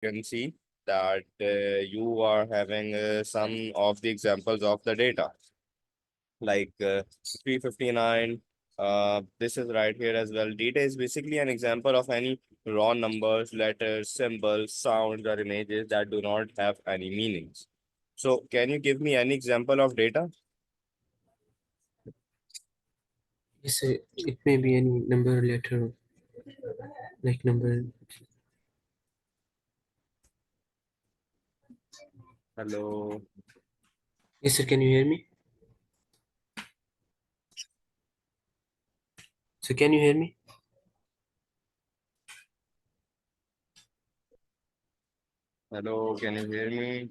can see that you are having some of the examples of the data, like 359. This is right here as well. Data is basically an example of any raw numbers, letters, symbols, sounds, or images that do not have any meanings. So, can you give me any example of data? Yes, sir. It may be any number, letter, like number. Hello, Yes, sir. Can you hear me? So can you hear me? hello, can you hear me?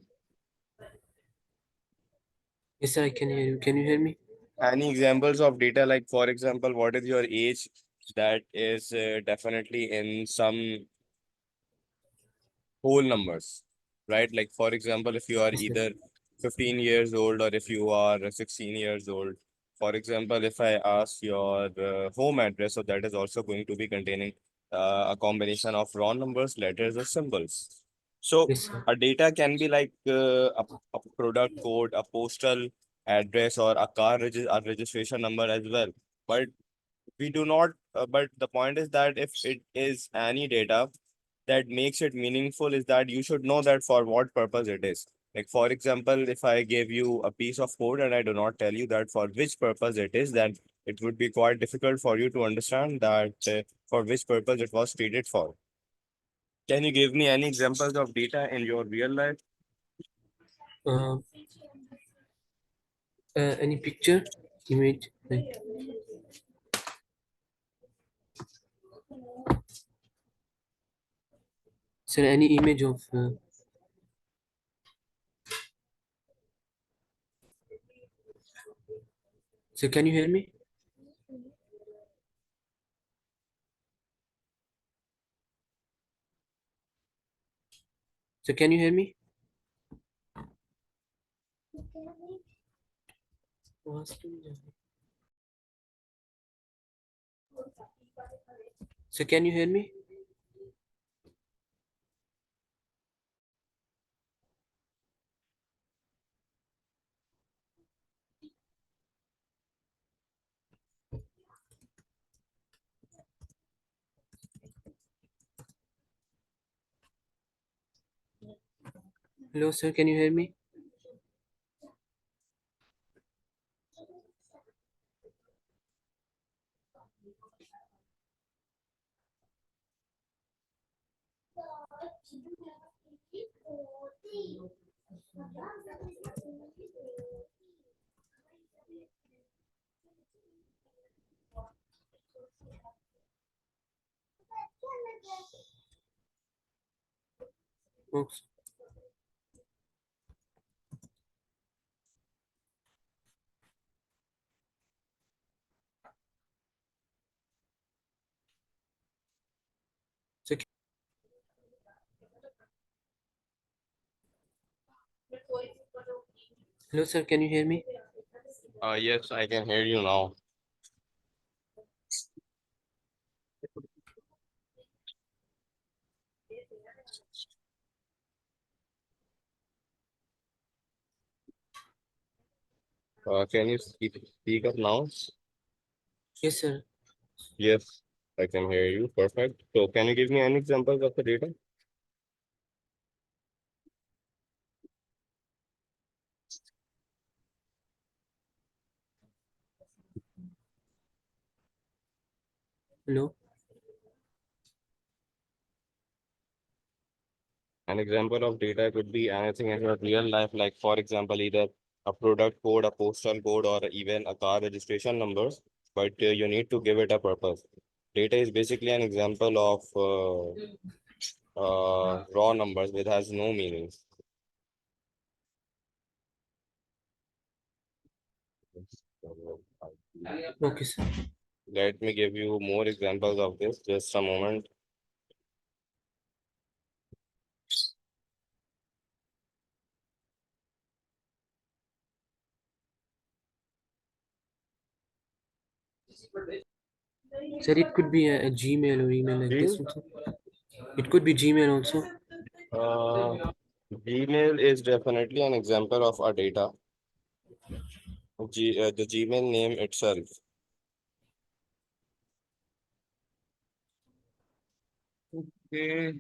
Yes, sir. I can hear you. Can you hear me? Any examples of data, like for example, what is your age? That is definitely in some whole numbers, right? Like for example, if you are Yes, sir. either 15 years old or if you are 16 years old. For example, if I ask your home address, so that is also going to be containing a combination of raw numbers, letters, or symbols. So Yes, sir. a data can be like a product code, a postal address, or a a registration number as well. But we do not, but the point is that if it is any data that makes it meaningful, is that you should know that for what purpose it is. Like for example, if I give you a piece of code and I do not tell you that for which purpose it is, then it would be quite difficult for you to understand that for which purpose it was created for. Can you give me any examples of data in your real life? Uh, any picture, image, like, sir, any image of. So can you hear me? So can you hear me? So can you hear me? Hello, sir. Can you hear me? Oops. So, hello, sir. Can you hear me? Yes, I can hear you now. Can you speak up now? Yes, sir. Yes, I can hear you. Perfect. So can you give me any examples of the data? Hello. An example of data could be anything in your real life, like for example, either a product code, a postal code, or even a car registration numbers, but you need to give it a purpose. Data is basically an example of raw numbers which has no meaning. Okay, sir. Let me give you more examples of this. Just a moment. Sir, it could be a Gmail or email like this See? also. It could be Gmail also. Uh, Gmail is definitely an example of our data. The Gmail name itself. Okay.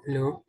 Hello.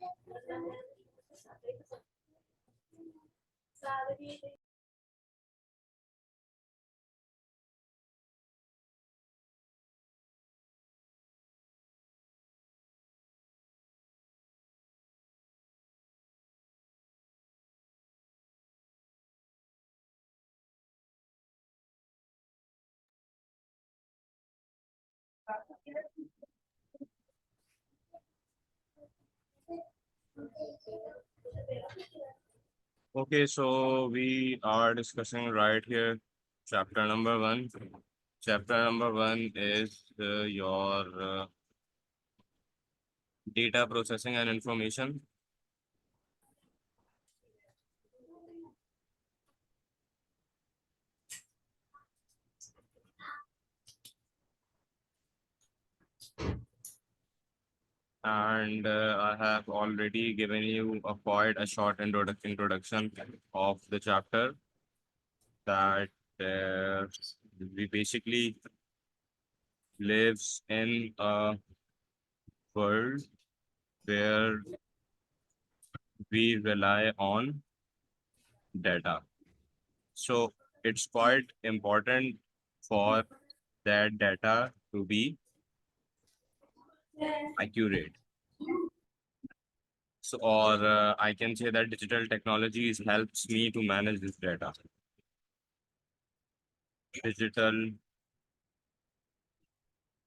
Okay, so we are discussing right here chapter number one. Chapter number one is your data processing and information. And I have already given you quite a short introduction of the chapter that we basically lives in a world where we rely on data. So it's quite important for that data to be accurate. So, or I can say that digital technologies helps me to manage this data. Digital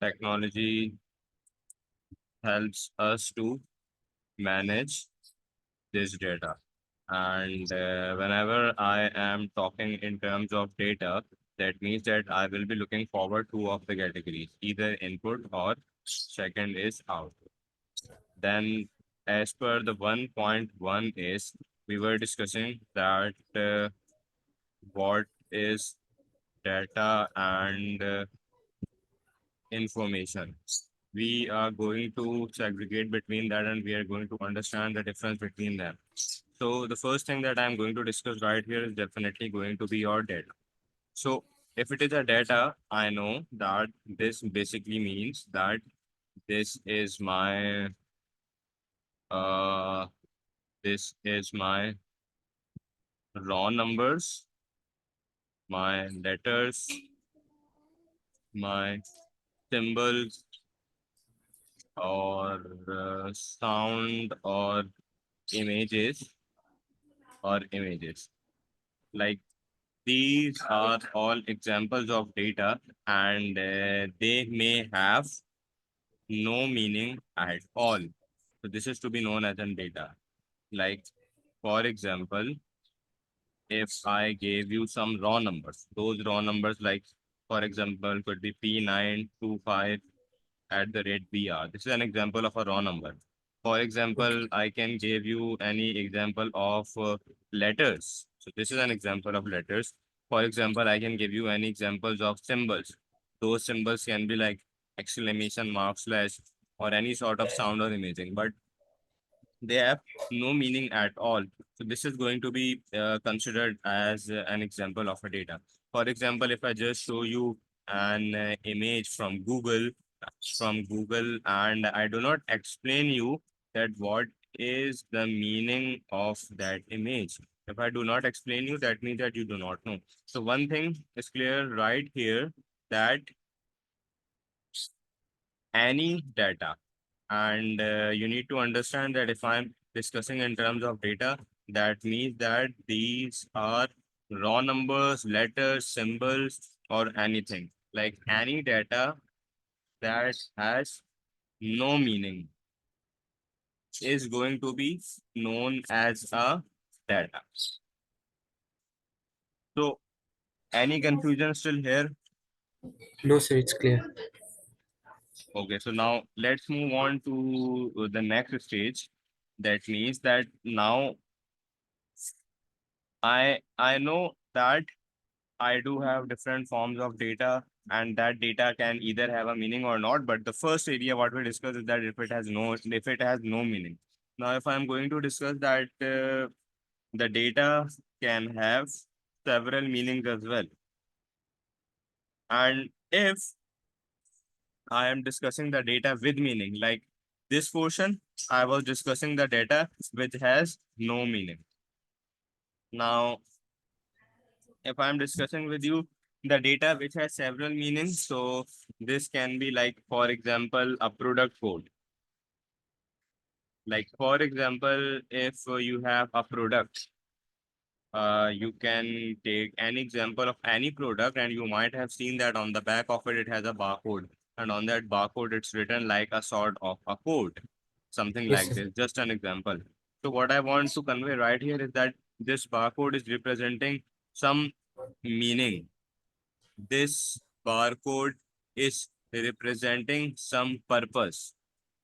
technology helps us to manage this data. And whenever I am talking in terms of data, that means that I will be looking forward two of the categories, either input or second is output. Then, as per the 1.1 is, we were discussing that what is data and information. We are going to segregate between that and we are going to understand the difference between them. So the first thing that I'm going to discuss right here is definitely going to be your data. So if it is a data, I know that this basically means that this is my uh this is my raw numbers, my letters, my symbols, or sound or images images. Like these are all examples of data and they may have no meaning at all. So this is to be known as an data. Like for example, if I gave you some raw numbers, those raw numbers like for example could be P925 at the rate BR. This is an example of a raw number. For Okay. example, I can give you any example of letters. So this is an example of letters. For example, I can give you any examples of symbols. Those symbols can be like exclamation mark, slash, or any sort of sound or imaging, but they have no meaning at all. So this is going to be considered as an example of a data. For example, if I just show you an image from Google, and I do not explain you that what is the meaning of that image? If I do not explain you, that means that you do not know. So one thing is clear right here, that any data, and you need to understand that if I'm discussing in terms of data, that means that these are raw numbers, letters, symbols, or anything. Like any data that has no meaning is going to be known as a data. So any confusion still here? No, sir, it's clear. Okay, so now let's move on to the next stage. That means that now I know that I do have different forms of data, and that data can either have a meaning or not. But the first area what we discuss is that if it has no meaning. Now, if I'm going to discuss that the data can have several meanings as well, and if I am discussing the data with meaning, like this portion, I was discussing the data which has no meaning. Now, if I'm discussing with you the data which has several meanings, so this can be like, for example, a product code. Like, for example, if you have a product, you can take any example of any product, and you might have seen that on the back of it, it has a barcode. And on that barcode, it's written like a sort of a code, something Yes, like sir. this, just an example. So what I want to convey right here is that this barcode is representing some meaning. This barcode is representing some purpose.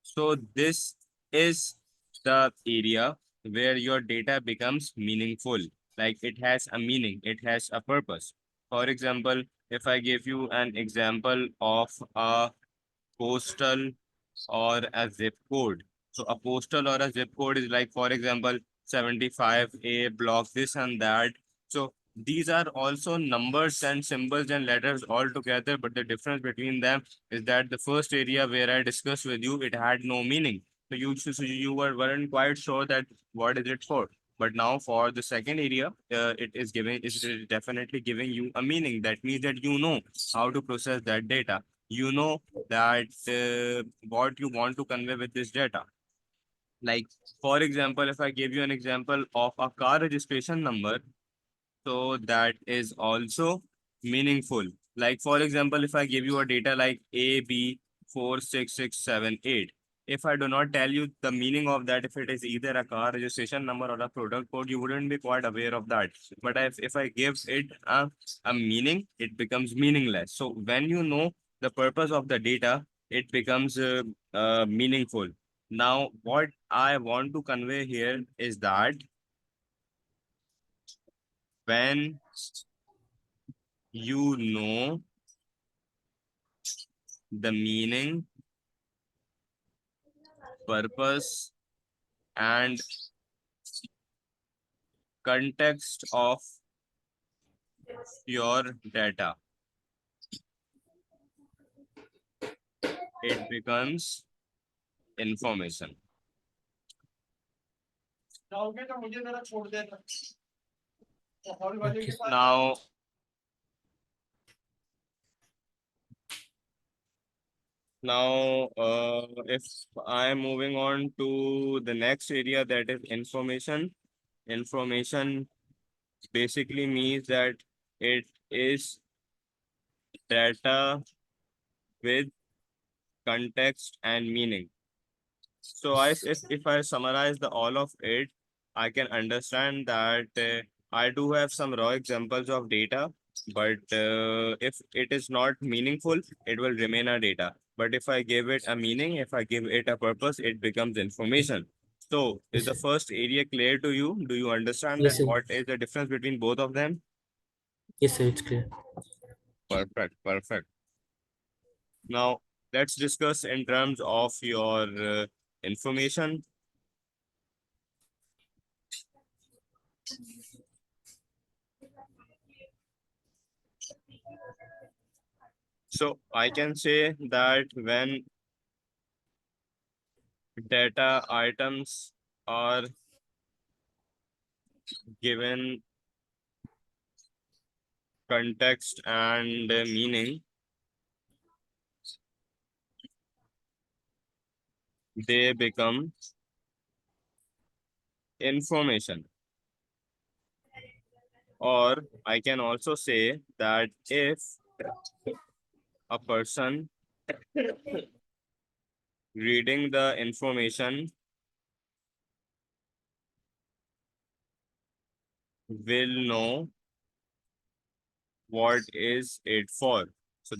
So this is the area where your data becomes meaningful. Like it has a meaning, it has a purpose. For example, if I give you an example of a postal or a zip code. So a postal or a zip code is like, for example, 75A block, this and that. So these are also numbers and symbols and letters all together, but the difference between them is that the first area where I discussed with you, it had no meaning. So you weren't quite sure that what is it for. But now for the second area, it is definitely giving you a meaning. That means that you know how to process that data. You know that what you want to convey with this data. Like, for example, if I give you an example of a car registration number, so that is also meaningful. Like, for example, if I give you a data like AB46678, if I do not tell you the meaning of that, if it is either a car registration number or a product code, you wouldn't be quite aware of that. But if I give it a meaning, it becomes meaningless. So when you know the purpose of the data, it becomes meaningful. Now, what I want to convey here is that when you know the meaning, purpose, and context of your data, it becomes information. Okay, sir. Now, if I am moving on to the next area, that is information. Information basically means that it is data with context and meaning. So if I summarize the all of it, I can understand that I do have some raw examples of data, but if it is not meaningful, it will remain a data. But if I give it a meaning, if I give it a purpose, it becomes information. So is Yes, the sir. first area clear to you? Do you understand that Yes, sir. what is the difference between both of them? Yes, sir, it's clear. Perfect, perfect. Now let's discuss in terms of your information. So I can say that when data items are given context and meaning, they become information. Or I can also say that if a person reading the information will know what is it for. So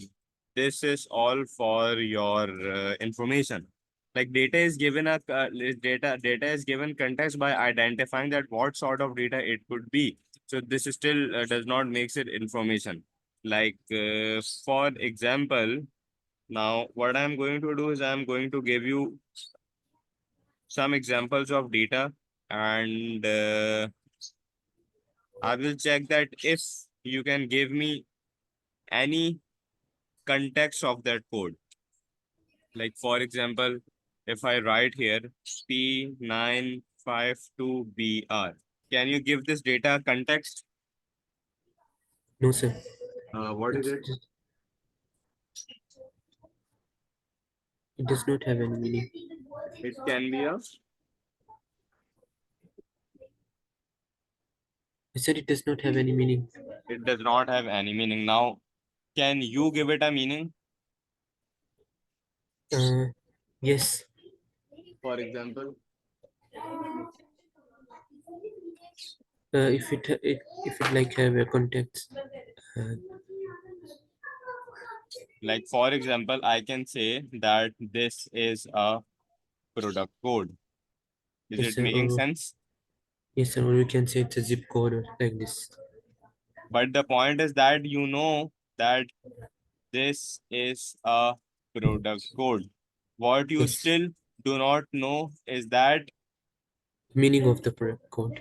this is all for your information. Like data is given data is given context by identifying that what sort of data it could be. So this is still does not makes it information. Like for example, now what I'm going to do is I'm going to give you some examples of data, and I will check that if you can give me any context of that code. Like for example, if I write here P952BR, can you give this data context? No, sir. What is It's it? just, it does not have any meaning. It can be a, I said it does not have any meaning. it does not have any meaning. Now, can you give it a meaning? Uh, yes. For example, If it like have a context, uh, like for example, I can say that this is a product code. Is yes, it sir. making Or sense? yes, sir. Or we can say it's a zip code or like this. But the point is that you know that this is a product code. What you Yes. still do not know is that, Meaning of the product code.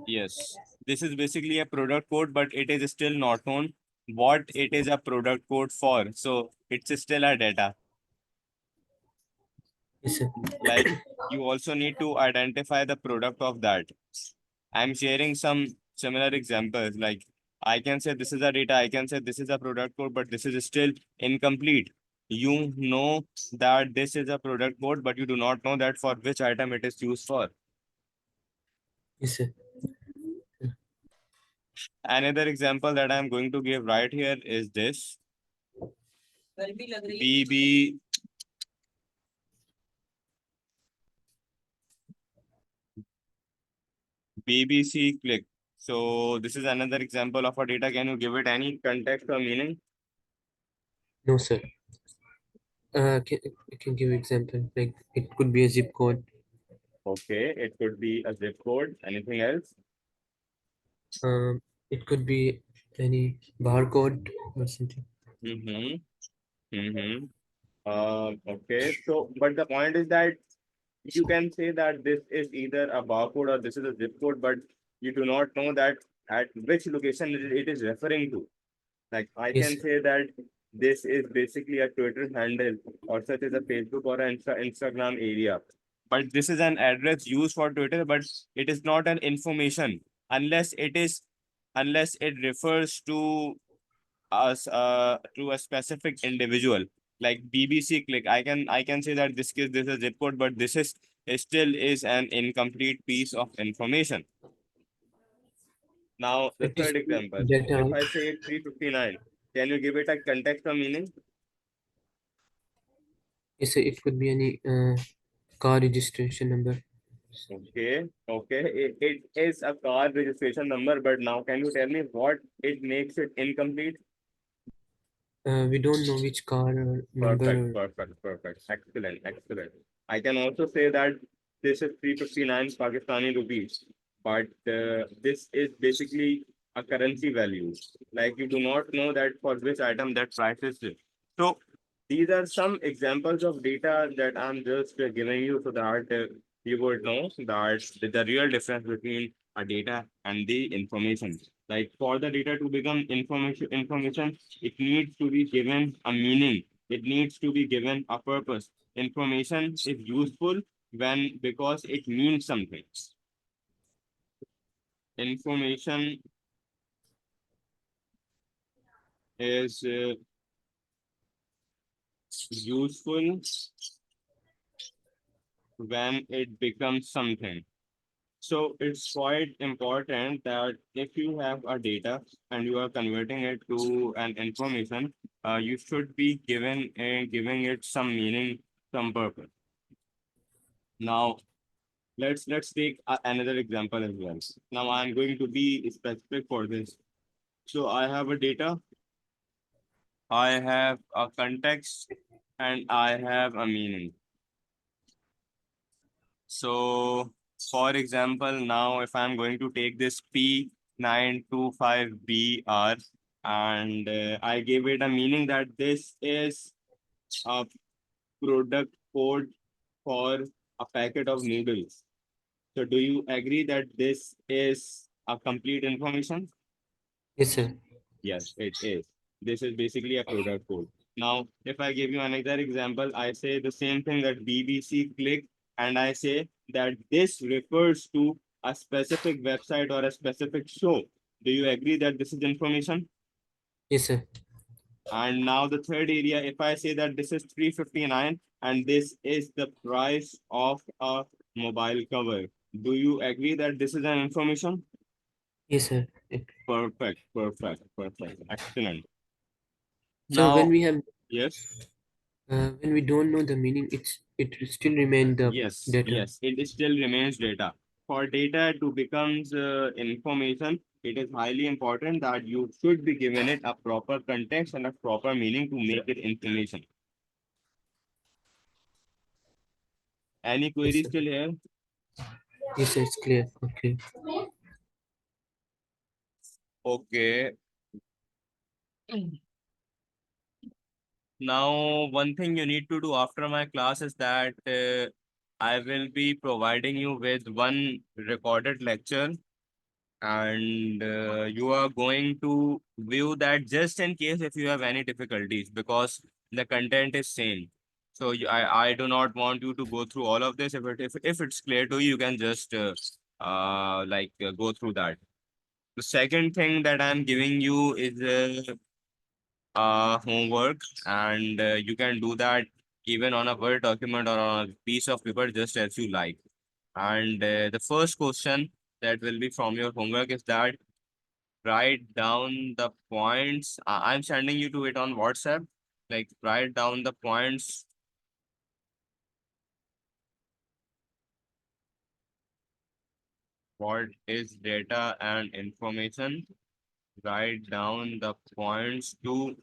yes, this is basically a product code, but it is still not known what it is a product code for. So it's still a data. Yes, sir. Like you also need to identify the product of that. I'm sharing some similar examples. Like I can say this is a data, I can say this is a product code, but this is still incomplete. You know that this is a product code, but you do not know that for which item it is used for. Yes, sir. Another example that I'm going to give right here is this BB BBC click. So this is another example of a data. Can you give it any context or meaning? No, sir. I can give example. Like it could be a zip code. Okay, it could be a zip code. Anything else? Um, it could be any barcode or something. Mm-hmm. Mm-hmm. Okay. So, but the point is that you can say that this is either a barcode or this is a zip code, but you do not know that at which location it is referring to. Like I Yes, can say that this is basically a Twitter handle or such as a Facebook or an Instagram area. But this is an address used for Twitter, but it is not an information unless it is unless it refers us to a specific individual. Like BBC click. I can say that this is a zip code, but this is it still is an incomplete piece of information. Now the it is third example. data, If right? I say 359, can you give it a context or meaning? Yes, sir. It could be any car registration number. Okay, okay. It is a car registration number, but now can you tell me what it makes it incomplete? We don't know which car or Perfect, number. perfect, perfect. Excellent, excellent. I can also say that this is 359 Pakistani rupees, but this is basically a currency value. Like you do not know that for which item that price is. So these are some examples of data that I'm just giving you so that you would know that the real difference between a data and the information. Like for the data to become information, it needs to be given a meaning. It needs to be given a purpose. Information is useful when because it means something. Information is useful when it becomes something. So it's quite important that if you have a data and you are converting it to an information, you should be giving it some meaning, some purpose. Now let's take another example as well. Now I'm going to be specific for this. So I have a data, I have a context, and I have a meaning. So, for example, now if I'm going to take this P925BR and I give it a meaning that this is a product code for a packet of noodles. So, do you agree that this is a complete information? Yes, sir. Yes, it is. This is basically a product code. Now, if I give you another example, I say the same thing that BBC click, and I say that this refers to a specific website or a specific show. Do you agree that this is information? Yes, sir. And now the third area, if I say that this is 359 and this is the price of a mobile cover, do you agree that this is an information? Yes, sir. Perfect, perfect, perfect. Excellent. So Now, yes. when we don't know the meaning, it will still remain the Yes, data. yes, it still remains data. For data to becomes information, it is highly important that you should be given it a proper context and a proper meaning to make it information. Any Yes, queries sir. still here? Yes, sir. It's clear. Okay. Okay. Now, one thing you need to do after my class is that I will be providing you with one recorded lecture and you are going to view that just in case if you have any difficulties because the content is same. So I do not want you to go through all of this. If it's clear to you, you can just go through that. The second thing that I'm giving you is homework, and you can do that even on a Word document or on a piece of paper, just as you like. And the first question that will be from your homework is that write down the points. I'm sending you to it on WhatsApp. Like write down the points. What is data and information? Write down the points to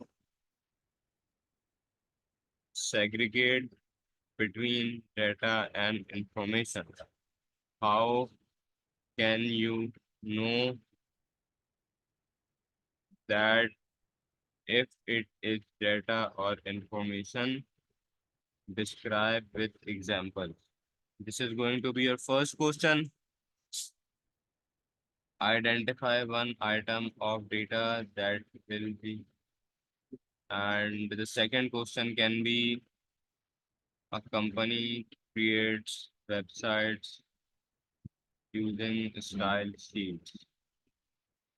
segregate between data and information. How can you know that if it is data or information? Describe with examples. This is going to be your first question. Identify one item of data that will be, and the second question can be a company creates websites using style sheets.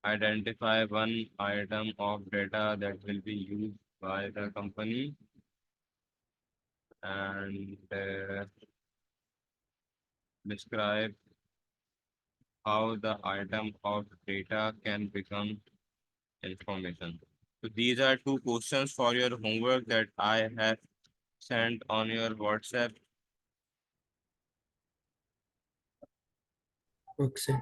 Identify one item of data that will be used by the company and describe how the item of data can become information. So these are two questions for your homework that I have sent on your WhatsApp. Okay, sir.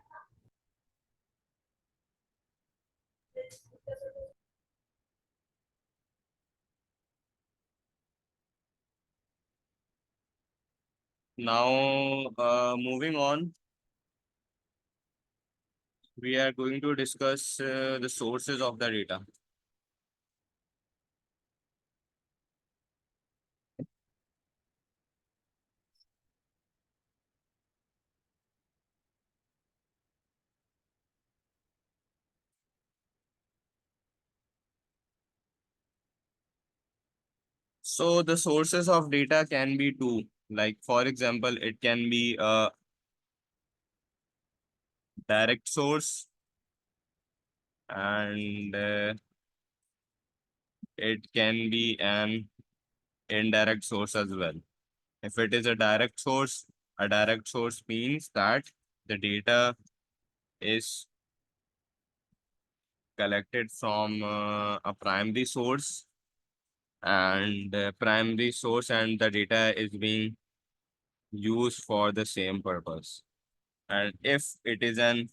Now, moving on, we are going to discuss the sources of the data. So the sources of data can be two. Like for example, it can be a direct source, and it can be an indirect source as well. If it is a direct source means that the data is collected from a primary source, and primary source and the data is being used for the same purpose. And if it is an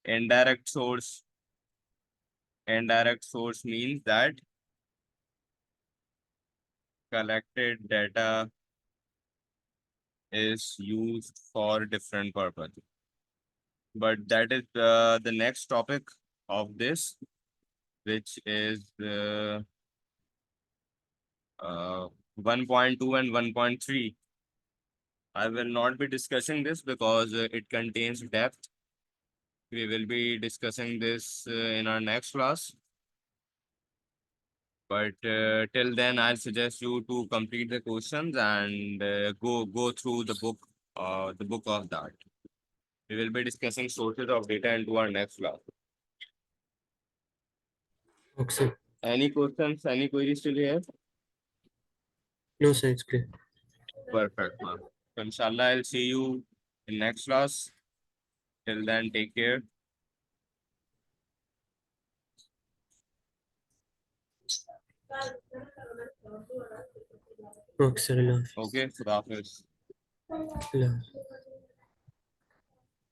indirect source, indirect source means that collected data is used for different purpose. But that is the next topic of this, which is 1.2 and 1.3. I will not be discussing this because it contains depth. We will be discussing this in our next class. But till then, I'll suggest you to complete the questions and go through the book of that. We will be discussing sources of data into our next class. Okay. Any questions? Any queries still here? No, sir, it's clear. Perfect, ma'am. So inshallah, I'll see you in next class. Till then, take care. Okay, sir. Allah Hafiz. Okay, Khuda Hafiz. Allah Hafiz.